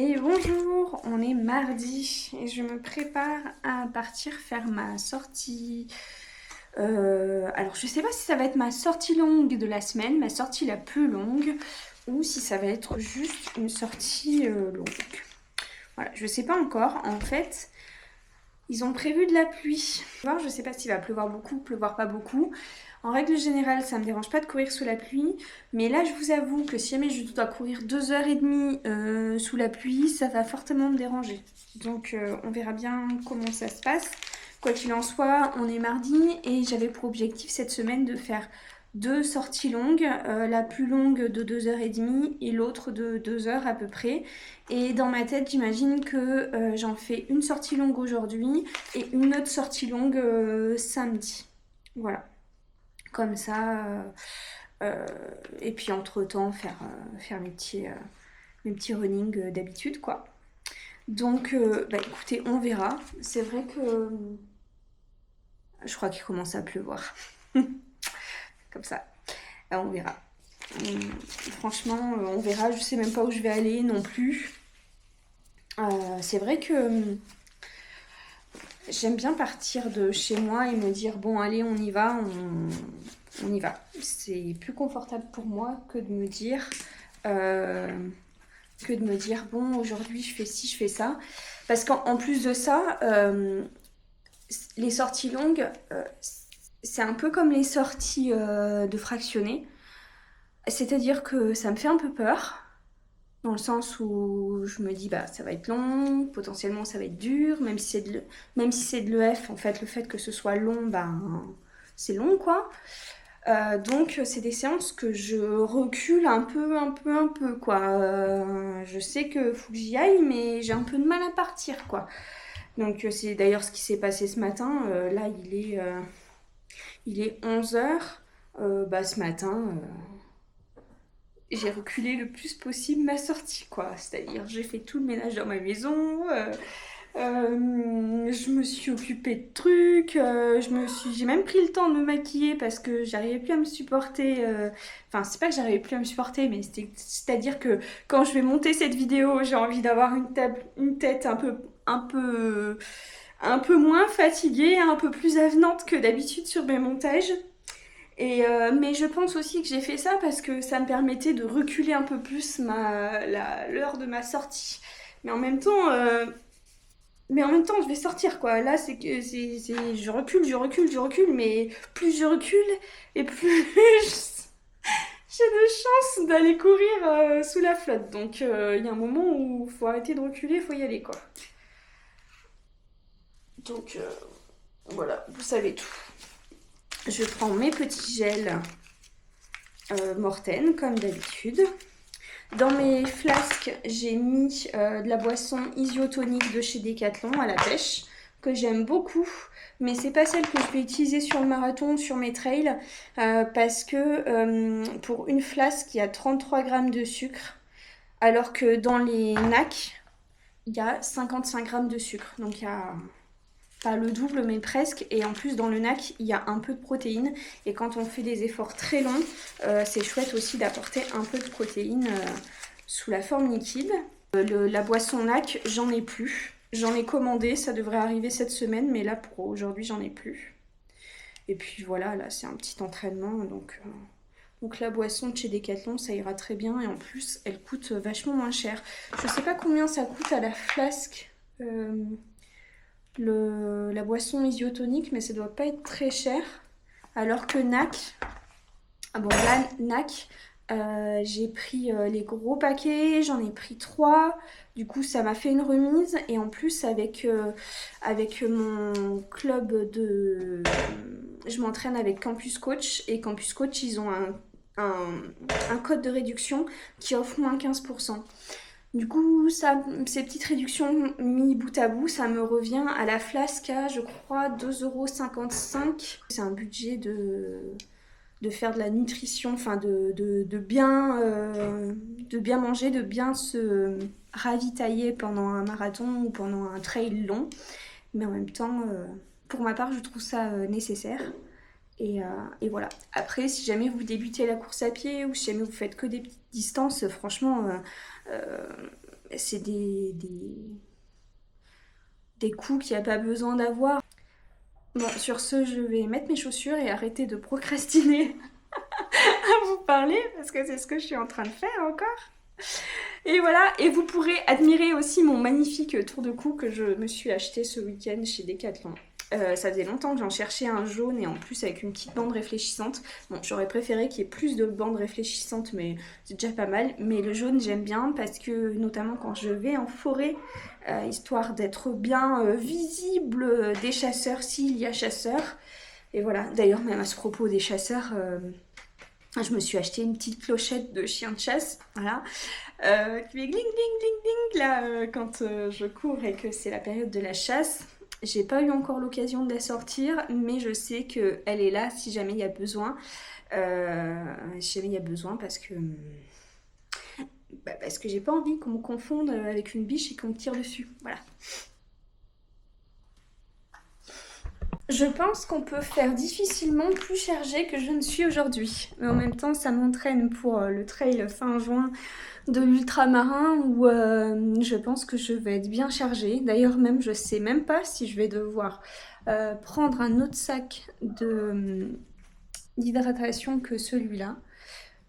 Et bonjour, on est mardi et je me prépare à partir faire ma sortie. Alors je sais pas si ça va être ma sortie longue de la semaine, ma sortie la plus longue, ou si ça va être juste une sortie longue. Voilà, je sais pas encore. En fait, ils ont prévu de la pluie. Je sais pas s'il va pleuvoir beaucoup, pleuvoir pas beaucoup. En règle générale, ça me dérange pas de courir sous la pluie, mais là je vous avoue que si jamais je dois courir 2h30 sous la pluie, ça va fortement me déranger. Donc on verra bien comment ça se passe. Quoi qu'il en soit, on est mardi et j'avais pour objectif cette semaine de faire deux sorties longues, la plus longue de 2h30 et l'autre de 2h à peu près. Et dans ma tête, j'imagine que j'en fais une sortie longue aujourd'hui et une autre sortie longue samedi. Voilà. Comme ça, et puis entre-temps, faire mes petits running d'habitude, quoi. Donc, écoutez, on verra. C'est vrai que je crois qu'il commence à pleuvoir. Comme ça. On verra. Franchement, on verra. Je sais même pas où je vais aller non plus. C'est vrai que j'aime bien partir de chez moi et me dire bon allez on y va, on y va. C'est plus confortable pour moi que de me dire bon aujourd'hui je fais ci, je fais ça. Parce qu'en plus de ça, les sorties longues, c'est un peu comme les sorties de fractionnés. C'est-à-dire que ça me fait un peu peur. Dans le sens où je me dis bah ça va être long, potentiellement ça va être dur, même si c'est de l'EF, en fait le fait que ce soit long, ben c'est long quoi. Donc c'est des séances que je recule un peu quoi. Je sais que faut que j'y aille mais j'ai un peu de mal à partir quoi. Donc c'est d'ailleurs ce qui s'est passé ce matin. Là il est 11h. Ce matin j'ai reculé le plus possible ma sortie, quoi. C'est-à-dire, j'ai fait tout le ménage dans ma maison, je me suis occupée de trucs, j'ai même pris le temps de me maquiller parce que j'arrivais plus à me supporter. Enfin, c'est pas que j'arrivais plus à me supporter, mais c'est-à-dire que quand je vais monter cette vidéo, j'ai envie d'avoir une tête un peu moins fatiguée, un peu plus avenante que d'habitude sur mes montages. Mais je pense aussi que j'ai fait ça parce que ça me permettait de reculer un peu plus l'heure de ma sortie. Mais en même temps, je vais sortir quoi. Là, je recule, mais plus je recule et plus j'ai de chances d'aller courir sous la flotte. Donc il y a un moment où faut arrêter de reculer, faut y aller quoi. Donc voilà, vous savez tout. Je prends mes petits gels Morten comme d'habitude. Dans mes flasques, j'ai mis de la boisson isotonique de chez Decathlon à la pêche, que j'aime beaucoup, mais c'est pas celle que je vais utiliser sur le marathon, sur mes trails, parce que pour une flasque, il y a 33 grammes de sucre, alors que dans les NAC, il y a 55 grammes de sucre. Donc il y a pas le double, mais presque. Et en plus, dans le NAC, il y a un peu de protéines. Et quand on fait des efforts très longs, c'est chouette aussi d'apporter un peu de protéines sous la forme liquide. La boisson NAC, j'en ai plus. J'en ai commandé, ça devrait arriver cette semaine, mais là, pour aujourd'hui, j'en ai plus. Et puis voilà, là, c'est un petit entraînement. Donc la boisson de chez Decathlon, ça ira très bien. Et en plus, elle coûte vachement moins cher. Je sais pas combien ça coûte à la flasque. La boisson isotonique, mais ça doit pas être très cher. Alors que NAC, bon là, NAC, j'ai pris les gros paquets, j'en ai pris 3. Du coup, ça m'a fait une remise. Et en plus, avec mon club de... Je m'entraîne avec Campus Coach. Et Campus Coach, ils ont un code de réduction qui offre moins 15%. Du coup, ces petites réductions mis bout à bout, ça me revient à la flasque à, je crois, 2,55 €. C'est un budget de faire de la nutrition, enfin de bien manger, de bien se ravitailler pendant un marathon ou pendant un trail long. Mais en même temps, pour ma part, je trouve ça nécessaire. Et voilà. Après, si jamais vous débutez la course à pied ou si jamais vous faites que des petites distances, franchement, c'est des coups qu'il n'y a pas besoin d'avoir. Bon, sur ce, je vais mettre mes chaussures et arrêter de procrastiner à vous parler parce que c'est ce que je suis en train de faire encore. Et voilà, et vous pourrez admirer aussi mon magnifique tour de cou que je me suis acheté ce week-end chez Decathlon. Ça faisait longtemps que j'en cherchais un jaune et en plus avec une petite bande réfléchissante. Bon, j'aurais préféré qu'il y ait plus de bandes réfléchissantes, mais c'est déjà pas mal. Mais le jaune, j'aime bien parce que, notamment quand je vais en forêt, histoire d'être bien visible des chasseurs s'il y a chasseurs. Et voilà, d'ailleurs, même à ce propos des chasseurs, je me suis acheté une petite clochette de chien de chasse, voilà, qui fait gling gling gling gling là quand je cours et que c'est la période de la chasse. J'ai pas eu encore l'occasion de la sortir, mais je sais qu'elle est là si jamais il y a besoin. Si jamais il y a besoin parce que j'ai pas envie qu'on me confonde avec une biche et qu'on me tire dessus. Voilà. Je pense qu'on peut faire difficilement plus chargé que je ne suis aujourd'hui. Mais en même temps, ça m'entraîne pour le trail fin juin de l'ultramarin où je pense que je vais être bien chargée. D'ailleurs, même, je sais même pas si je vais devoir prendre un autre sac d'hydratation que celui-là.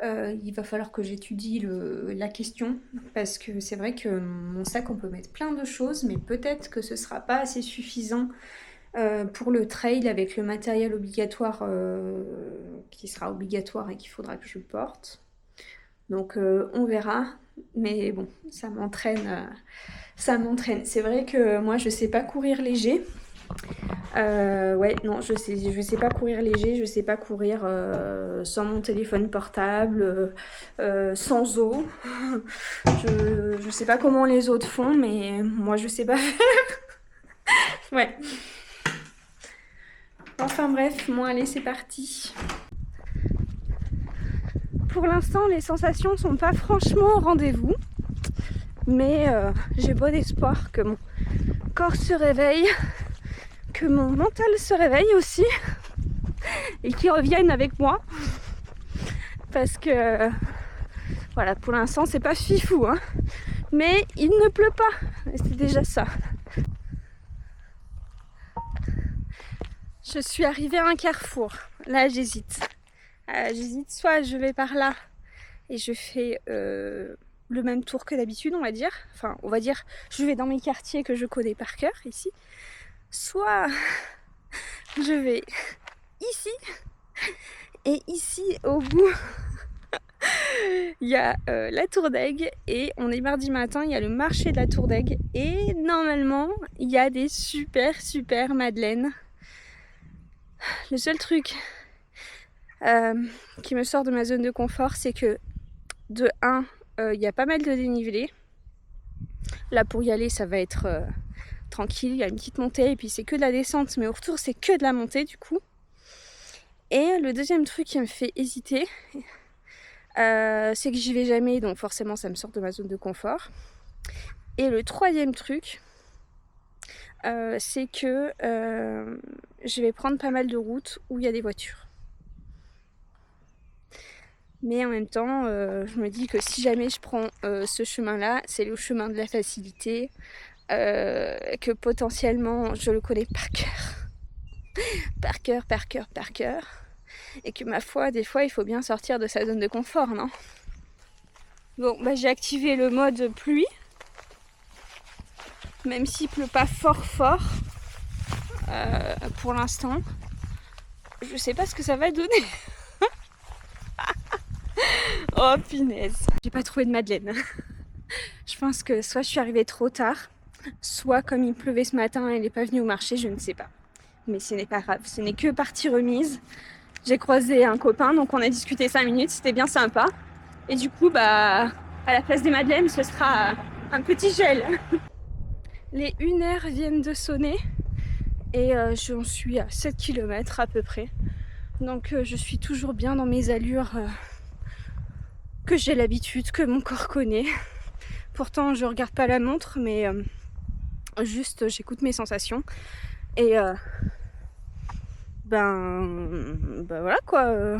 Il va falloir que j'étudie la question parce que c'est vrai que mon sac, on peut mettre plein de choses, mais peut-être que ce sera pas assez suffisant pour le trail avec le matériel obligatoire qui sera obligatoire et qu'il faudra que je porte. Donc on verra, mais bon, ça m'entraîne. C'est vrai que moi je sais pas courir léger. Ouais, non, je sais pas courir léger, je sais pas courir sans mon téléphone portable, sans eau. Je sais pas comment les autres font, mais moi je sais pas faire. Ouais. Enfin bref, bon allez, c'est parti. Pour l'instant, les sensations sont pas franchement au rendez-vous, mais j'ai bon espoir que mon corps se réveille, que mon mental se réveille aussi, et qu'il revienne avec moi, parce que voilà, pour l'instant c'est pas fifou, hein, mais il ne pleut pas, et c'est déjà ça. Je suis arrivée à un carrefour, là j'hésite. Soit je vais par là et je fais le même tour que d'habitude, on va dire. Enfin, on va dire, je vais dans mes quartiers que je connais par cœur ici. Soit je vais ici. Et ici, au bout, il y a la Tour d'Aigle. Et on est mardi matin, il y a le marché de la Tour d'Aigle. Et normalement, il y a des super madeleines. Le seul truc qui me sort de ma zone de confort, c'est que de 1, il y a pas mal de dénivelé. Là pour y aller ça va être tranquille, il y a une petite montée et puis c'est que de la descente, mais au retour c'est que de la montée du coup. Et le deuxième truc qui me fait hésiter, c'est que j'y vais jamais, donc forcément ça me sort de ma zone de confort. Et le troisième truc, c'est que je vais prendre pas mal de routes où il y a des voitures. Mais en même temps, je me dis que si jamais je prends ce chemin-là, c'est le chemin de la facilité, que potentiellement je le connais par cœur, et que ma foi, des fois, il faut bien sortir de sa zone de confort, non? Bon, bah j'ai activé le mode pluie, même s'il pleut pas fort, pour l'instant. Je sais pas ce que ça va donner. Oh punaise. J'ai pas trouvé de madeleine. Je pense que soit je suis arrivée trop tard, soit comme il pleuvait ce matin, elle n'est pas venue au marché, je ne sais pas. Mais ce n'est pas grave, ce n'est que partie remise. J'ai croisé un copain, donc on a discuté 5 minutes, c'était bien sympa. Et du coup, bah, à la place des madeleines, ce sera un petit gel. Les 1h viennent de sonner et j'en suis à 7 km à peu près. Donc je suis toujours bien dans mes allures que j'ai l'habitude, que mon corps connaît. Pourtant je regarde pas la montre, mais juste j'écoute mes sensations. Et voilà quoi.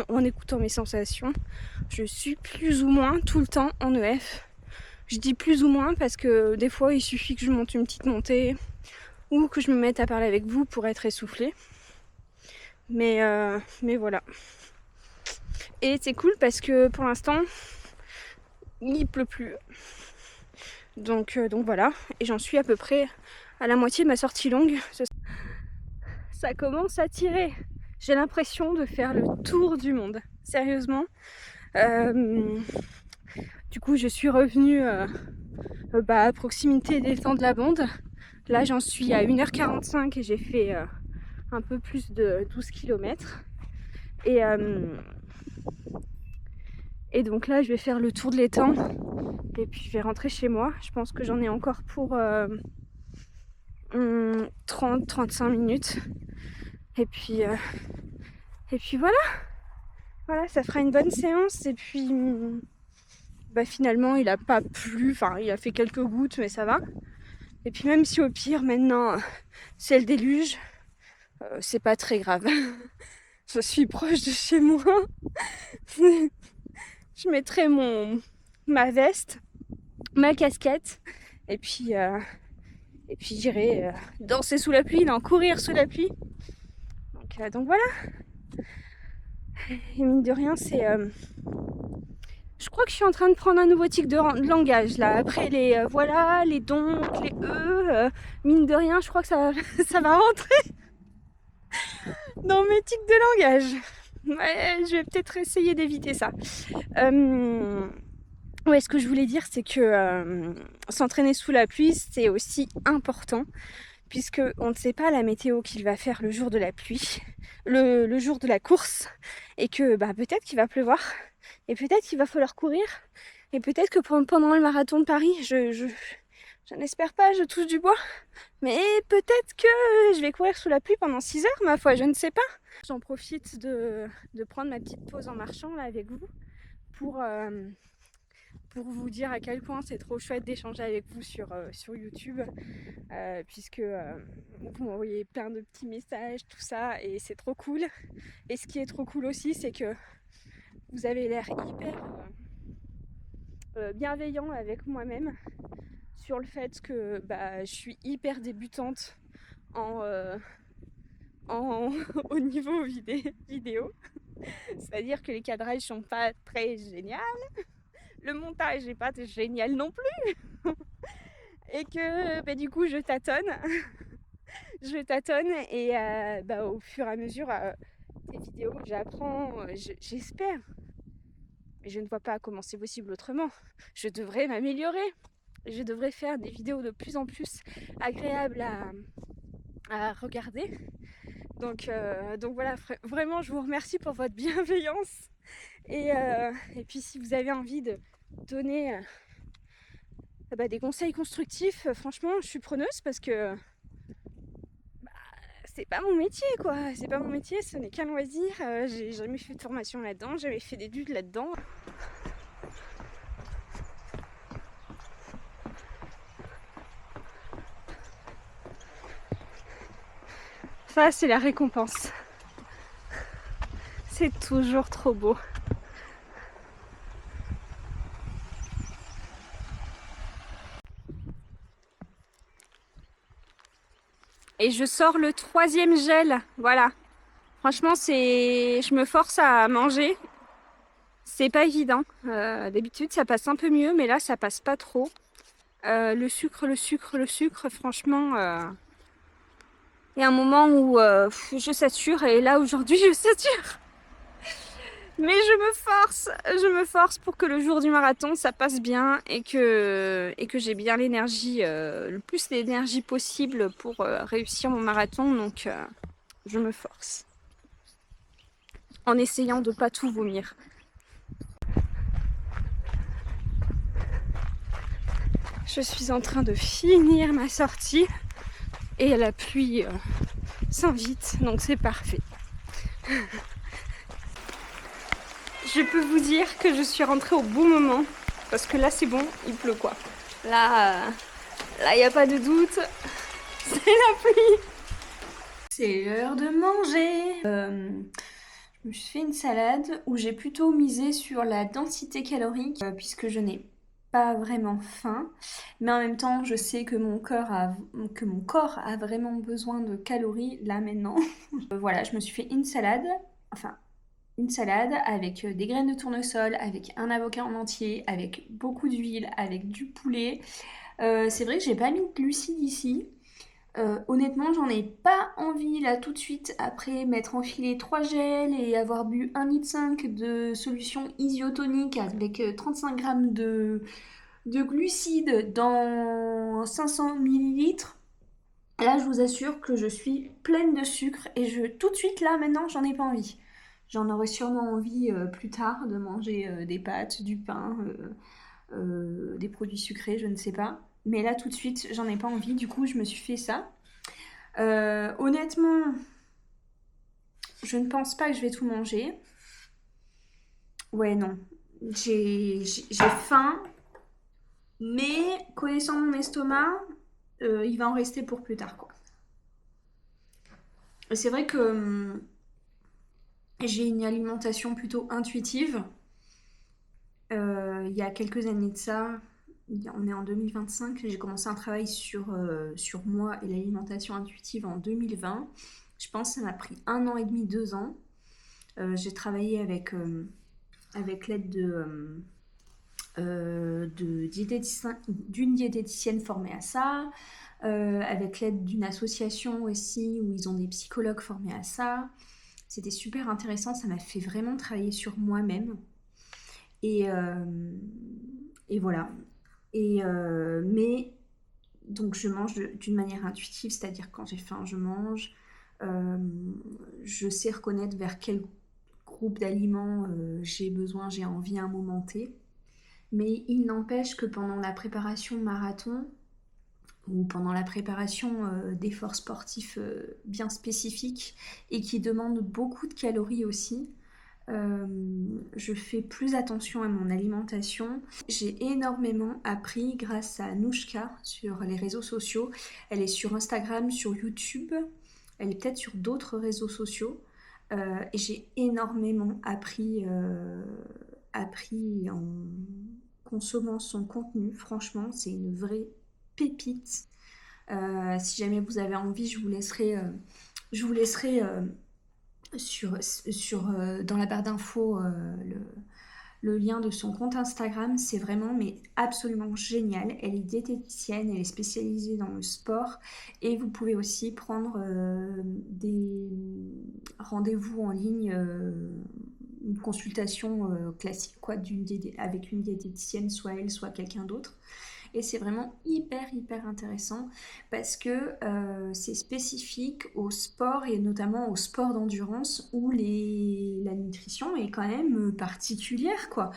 En écoutant mes sensations, je suis plus ou moins tout le temps en EF. Je dis plus ou moins parce que des fois il suffit que je monte une petite montée ou que je me mette à parler avec vous pour être essoufflée. Mais voilà. Et c'est cool parce que pour l'instant, il pleut plus. Donc voilà. Et j'en suis à peu près à la moitié de ma sortie longue. Ça commence à tirer. J'ai l'impression de faire le tour du monde. Sérieusement. Du coup, je suis revenue à proximité des temps de la bande. Là, j'en suis à 1h45 et j'ai fait un peu plus de 12 km. Et donc là, je vais faire le tour de l'étang et puis je vais rentrer chez moi. Je pense que j'en ai encore pour 30-35 minutes. Et puis voilà. Voilà, ça fera une bonne séance. Et puis finalement, il a pas plu. Enfin, il a fait quelques gouttes, mais ça va. Et puis même si au pire, maintenant, c'est le déluge, c'est pas très grave. Je suis proche de chez moi. Je mettrai ma veste, ma casquette, et puis j'irai danser sous la pluie, courir sous la pluie. Donc voilà. Et mine de rien, c'est... Je crois que je suis en train de prendre un nouveau tic de langage là. Après les voilà, les donc, les mine de rien, je crois que ça va rentrer dans mes tics de langage. Ouais, je vais peut-être essayer d'éviter ça. Ouais, ce que je voulais dire, c'est que s'entraîner sous la pluie, c'est aussi important, puisque on ne sait pas la météo qu'il va faire le jour de la pluie, le jour de la course, et que peut-être qu'il va pleuvoir, et peut-être qu'il va falloir courir, et peut-être que pendant le marathon de Paris, je n'espère pas, je touche du bois, mais peut-être que je vais courir sous la pluie pendant 6 heures, ma foi, je ne sais pas. J'en profite de prendre ma petite pause en marchant là avec vous pour vous dire à quel point c'est trop chouette d'échanger avec vous sur YouTube, puisque vous m'envoyez plein de petits messages, tout ça, et c'est trop cool. Et ce qui est trop cool aussi, c'est que vous avez l'air hyper bienveillant avec moi-même sur le fait que je suis hyper débutante au niveau vidéo. C'est-à-dire que les cadrages sont pas très géniaux. Le montage n'est pas génial non plus. Et que du coup je tâtonne. Je tâtonne et au fur et à mesure des vidéos j'apprends, j'espère. Mais je ne vois pas comment c'est possible autrement. Je devrais m'améliorer. Je devrais faire des vidéos de plus en plus agréables à regarder. Donc voilà, vraiment je vous remercie pour votre bienveillance. Et puis si vous avez envie de donner des conseils constructifs, franchement je suis preneuse parce que c'est pas mon métier quoi, c'est pas mon métier, ce n'est qu'un loisir, j'ai jamais fait de formation là-dedans, jamais fait d'études là-dedans. Ça c'est la récompense, c'est toujours trop beau. Et je sors le 3e gel, voilà. Franchement, je me force à manger. C'est pas évident. D'habitude, ça passe un peu mieux, mais là, ça passe pas trop. Le sucre, franchement, il y a un moment où je sature, et là, aujourd'hui, je sature. Mais je me force pour que le jour du marathon, ça passe bien et que j'ai bien l'énergie, le plus d'énergie possible pour réussir mon marathon. Donc, je me force. En essayant de pas tout vomir. Je suis en train de finir ma sortie et la pluie s'invite, donc c'est parfait. Je peux vous dire que je suis rentrée au bon moment parce que là c'est bon, il pleut quoi. Là il n'y a pas de doute, c'est la pluie. C'est l'heure de manger. Je me suis fait une salade où j'ai plutôt misé sur la densité calorique puisque je n'ai pas vraiment faim, mais en même temps, je sais que que mon corps a vraiment besoin de calories là maintenant. Voilà, je me suis fait une salade, enfin une salade avec des graines de tournesol, avec un avocat en entier, avec beaucoup d'huile, avec du poulet. C'est vrai que j'ai pas mis de glucides ici. Honnêtement, j'en ai pas envie là tout de suite après m'être enfilé 3 gels et avoir bu 1,5 litre de solution isotonique avec 35 grammes de glucides dans 500 millilitres. Là, je vous assure que je suis pleine de sucre et tout de suite là maintenant, j'en ai pas envie. J'en aurai sûrement envie plus tard de manger des pâtes, du pain, des produits sucrés, je ne sais pas. Mais là tout de suite, j'en ai pas envie, du coup je me suis fait ça. Honnêtement, je ne pense pas que je vais tout manger. Ouais, non. J'ai faim, mais connaissant mon estomac, il va en rester pour plus tard, quoi. C'est vrai que j'ai une alimentation plutôt intuitive. Il y a quelques années de ça, on est en 2025, j'ai commencé un travail sur moi et l'alimentation intuitive en 2020. Je pense que ça m'a pris 1 an et demi, 2 ans. J'ai travaillé avec l'aide d'une diététicienne formée à ça, avec l'aide d'une association aussi où ils ont des psychologues formés à ça. C'était super intéressant, ça m'a fait vraiment travailler sur moi-même. Et, euh, et voilà. Mais donc je mange d'une manière intuitive, c'est-à-dire quand j'ai faim, je mange. Euh, je sais reconnaître vers quel groupe d'aliments j'ai besoin, j'ai envie à un moment T. Mais il n'empêche que pendant la préparation marathon ou pendant la préparation d'efforts sportifs bien spécifiques et qui demandent beaucoup de calories aussi, euh, je fais plus attention à mon alimentation. J'ai énormément appris grâce à Nouchka sur les réseaux sociaux. Elle est sur Instagram, sur YouTube, elle est peut-être sur d'autres réseaux sociaux. Et j'ai énormément appris en consommant son contenu. Franchement, c'est une vraie pépite. Si jamais vous avez envie, je vous laisserai dans la barre d'infos le lien de son compte Instagram. C'est vraiment mais absolument génial. Elle est diététicienne, elle est spécialisée dans le sport et vous pouvez aussi prendre des rendez-vous en ligne, une consultation classique quoi, avec une diététicienne, soit elle, soit quelqu'un d'autre. Et c'est vraiment hyper intéressant parce que c'est spécifique au sport et notamment au sport d'endurance où la nutrition est quand même particulière quoi.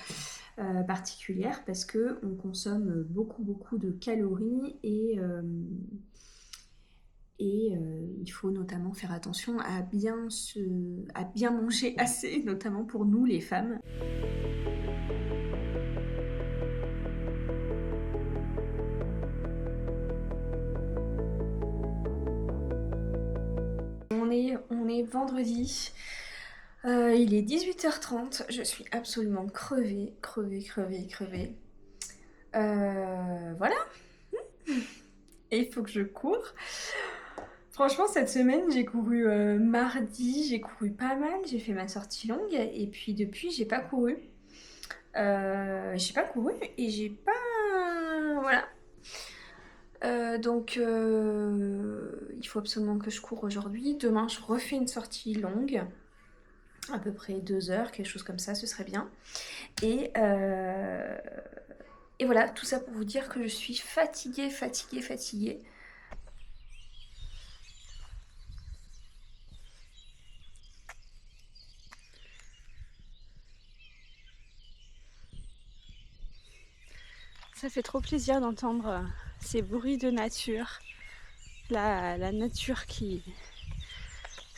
Particulière parce que on consomme beaucoup de calories et il faut notamment faire attention à bien manger assez, notamment pour nous les femmes. On est vendredi, il est 18h30, je suis absolument crevée. Voilà, et il faut que je cours. Franchement, cette semaine, j'ai couru mardi, j'ai couru pas mal, j'ai fait ma sortie longue, et puis depuis, j'ai pas couru. Et j'ai pas... Voilà. Donc, il faut absolument que je cours aujourd'hui. Demain, je refais une sortie longue, à peu près 2 heures, quelque chose comme ça, ce serait bien. Et voilà, tout ça pour vous dire que je suis fatiguée. Ça fait trop plaisir d'entendre ces bruits de nature, la nature qui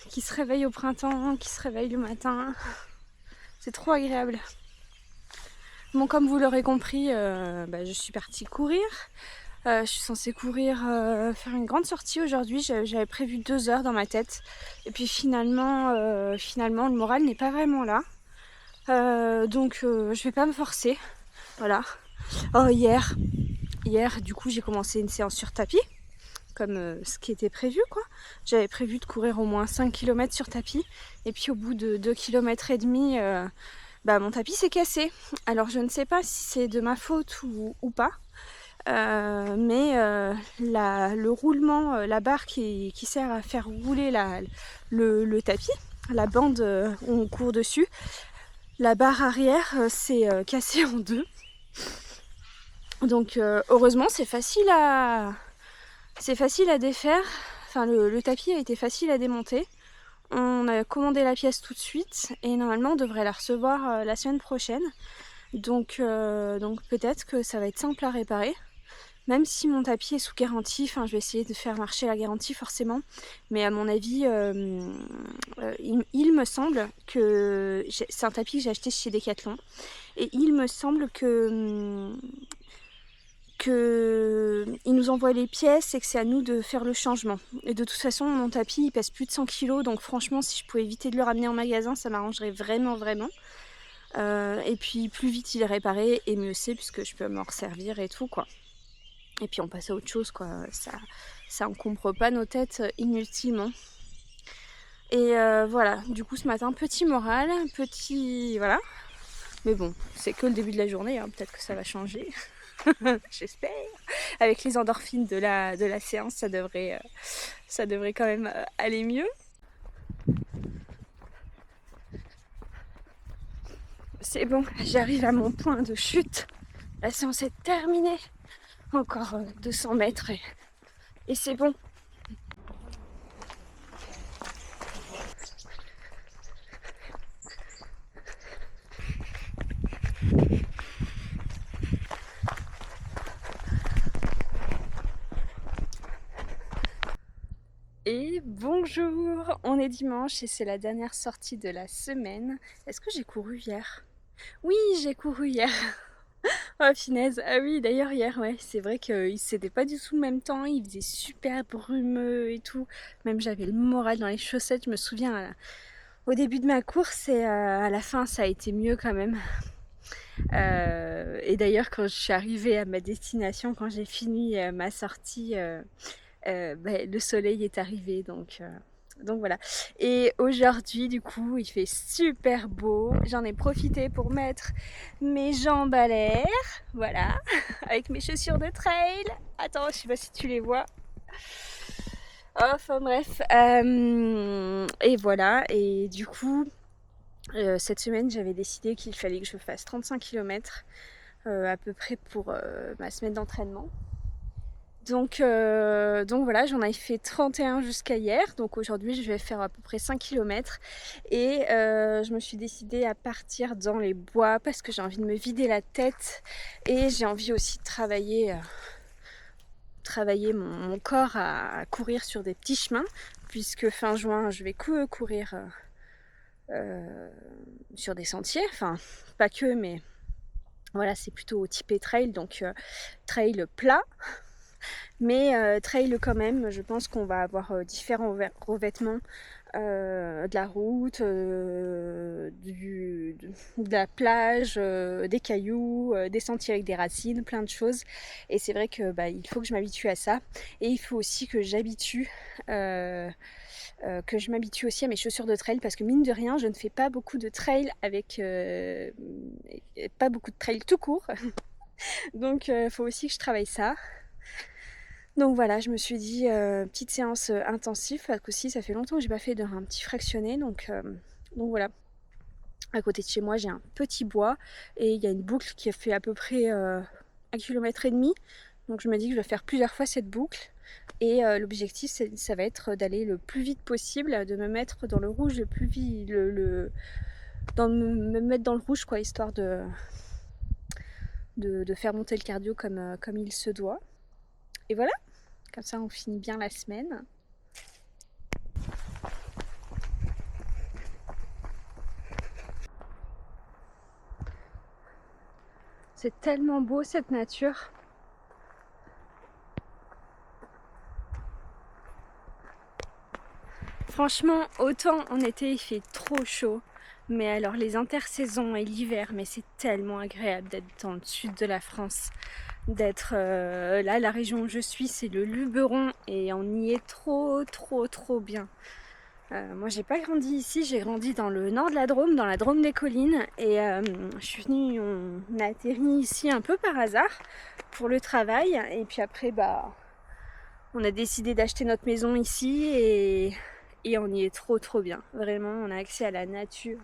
se réveille au printemps, qui se réveille le matin. C'est trop agréable. Bon, comme vous l'aurez compris, je suis partie courir. Je suis censée courir, faire une grande sortie aujourd'hui. J'avais prévu 2 heures dans ma tête. Et puis finalement le moral n'est pas vraiment là. Donc je vais pas me forcer. Voilà. Oh, hier, du coup, j'ai commencé une séance sur tapis, comme ce qui était prévu, quoi. J'avais prévu de courir au moins 5 km sur tapis, et puis au bout de 2 km et demi, mon tapis s'est cassé. Alors, je ne sais pas si c'est de ma faute ou pas, le roulement, la barre qui sert à faire rouler le tapis, la bande où on court dessus, la barre arrière s'est cassée en deux. Donc heureusement c'est facile à défaire. Enfin le tapis a été facile à démonter. On a commandé la pièce tout de suite et normalement on devrait la recevoir la semaine prochaine. Donc peut-être que ça va être simple à réparer. Même si mon tapis est sous garantie, enfin je vais essayer de faire marcher la garantie forcément. Mais à mon avis, il me semble que c'est un tapis que j'ai acheté chez Decathlon. Et il me semble que il nous envoie les pièces et que c'est à nous de faire le changement. Et de toute façon, mon tapis, il pèse plus de 100 kg, donc franchement, si je pouvais éviter de le ramener en magasin, ça m'arrangerait vraiment, vraiment. Et puis, plus vite il est réparé, et mieux c'est, puisque je peux m'en resservir et tout, quoi. Et puis, on passe à autre chose, quoi. Ça encombre pas nos têtes inutilement. Et voilà, du coup, ce matin, petit moral, voilà. Mais bon, c'est que le début de la journée, hein. Peut-être que ça va changer. J'espère. Avec les endorphines de la séance, ça devrait quand même aller mieux. C'est bon, j'arrive à mon point de chute. La séance est terminée. Encore 200 mètres et c'est bon. Et bonjour, on est dimanche et c'est la dernière sortie de la semaine. Est-ce que j'ai couru hier? Oui, j'ai couru hier. Oh finesse, ah oui d'ailleurs hier, ouais, c'est vrai que c'était pas du tout le même temps, il faisait super brumeux et tout. Même j'avais le moral dans les chaussettes, je me souviens au début de ma course et à la fin ça a été mieux quand même. Et d'ailleurs quand je suis arrivée à ma destination, quand j'ai fini ma sortie, le soleil est arrivé, donc voilà. Et aujourd'hui, du coup, il fait super beau. J'en ai profité pour mettre mes jambes à l'air, voilà, avec mes chaussures de trail. Attends, je sais pas si tu les vois. Enfin bref, et voilà. Et du coup, cette semaine, j'avais décidé qu'il fallait que je fasse 35 km à peu près pour ma semaine d'entraînement. Donc voilà, j'en ai fait 31 jusqu'à hier. Donc aujourd'hui, je vais faire à peu près 5 km. Et je me suis décidée à partir dans les bois parce que j'ai envie de me vider la tête. Et j'ai envie aussi de travailler mon corps à courir sur des petits chemins. Puisque fin juin, je vais courir sur des sentiers. Enfin, pas que, mais voilà, c'est plutôt typé trail. Donc trail plat. Mais trail quand même, je pense qu'on va avoir différents revêtements de la route, de la plage, des cailloux, des sentiers avec des racines, plein de choses. Et c'est vrai que il faut que je m'habitue à ça. Et il faut aussi que je m'habitue aussi à mes chaussures de trail parce que mine de rien, je ne fais pas beaucoup de trail avec pas beaucoup de trail tout court. Donc il faut aussi que je travaille ça. Donc voilà, je me suis dit petite séance intensive parce que si ça fait longtemps que j'ai pas fait un petit fractionné, donc voilà. À côté de chez moi, j'ai un petit bois et il y a une boucle qui a fait à peu près 1,5 km. Donc je me dis que je vais faire plusieurs fois cette boucle. Et l'objectif, ça va être d'aller le plus vite possible, de me mettre dans le rouge le plus vite, me mettre dans le rouge, quoi, histoire de faire monter le cardio comme il se doit. Et voilà, comme ça on finit bien la semaine. C'est tellement beau cette nature. Franchement, autant en été il fait trop chaud, Mais alors les intersaisons et l'hiver, mais c'est tellement agréable d'être dans le sud de la France. D'être là, la région où je suis, c'est le Luberon et on y est trop bien. Moi j'ai pas grandi ici, j'ai grandi dans le nord de la Drôme, dans la Drôme des collines et je suis venue, on a atterri ici un peu par hasard pour le travail et puis après on a décidé d'acheter notre maison ici et on y est trop bien. Vraiment, on a accès à la nature.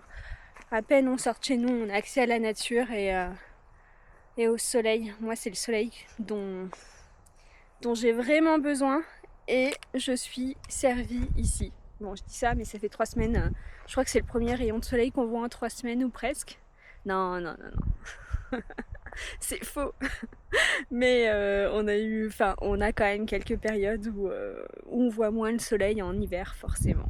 À peine on sort de chez nous, on a accès à la nature et au soleil. Moi c'est le soleil dont j'ai vraiment besoin et je suis servie ici. Bon, je dis ça, mais ça fait 3 semaines. Je crois que c'est le premier rayon de soleil qu'on voit en 3 semaines ou presque. Non. C'est faux. Mais on a quand même quelques périodes où on voit moins le soleil en hiver, forcément.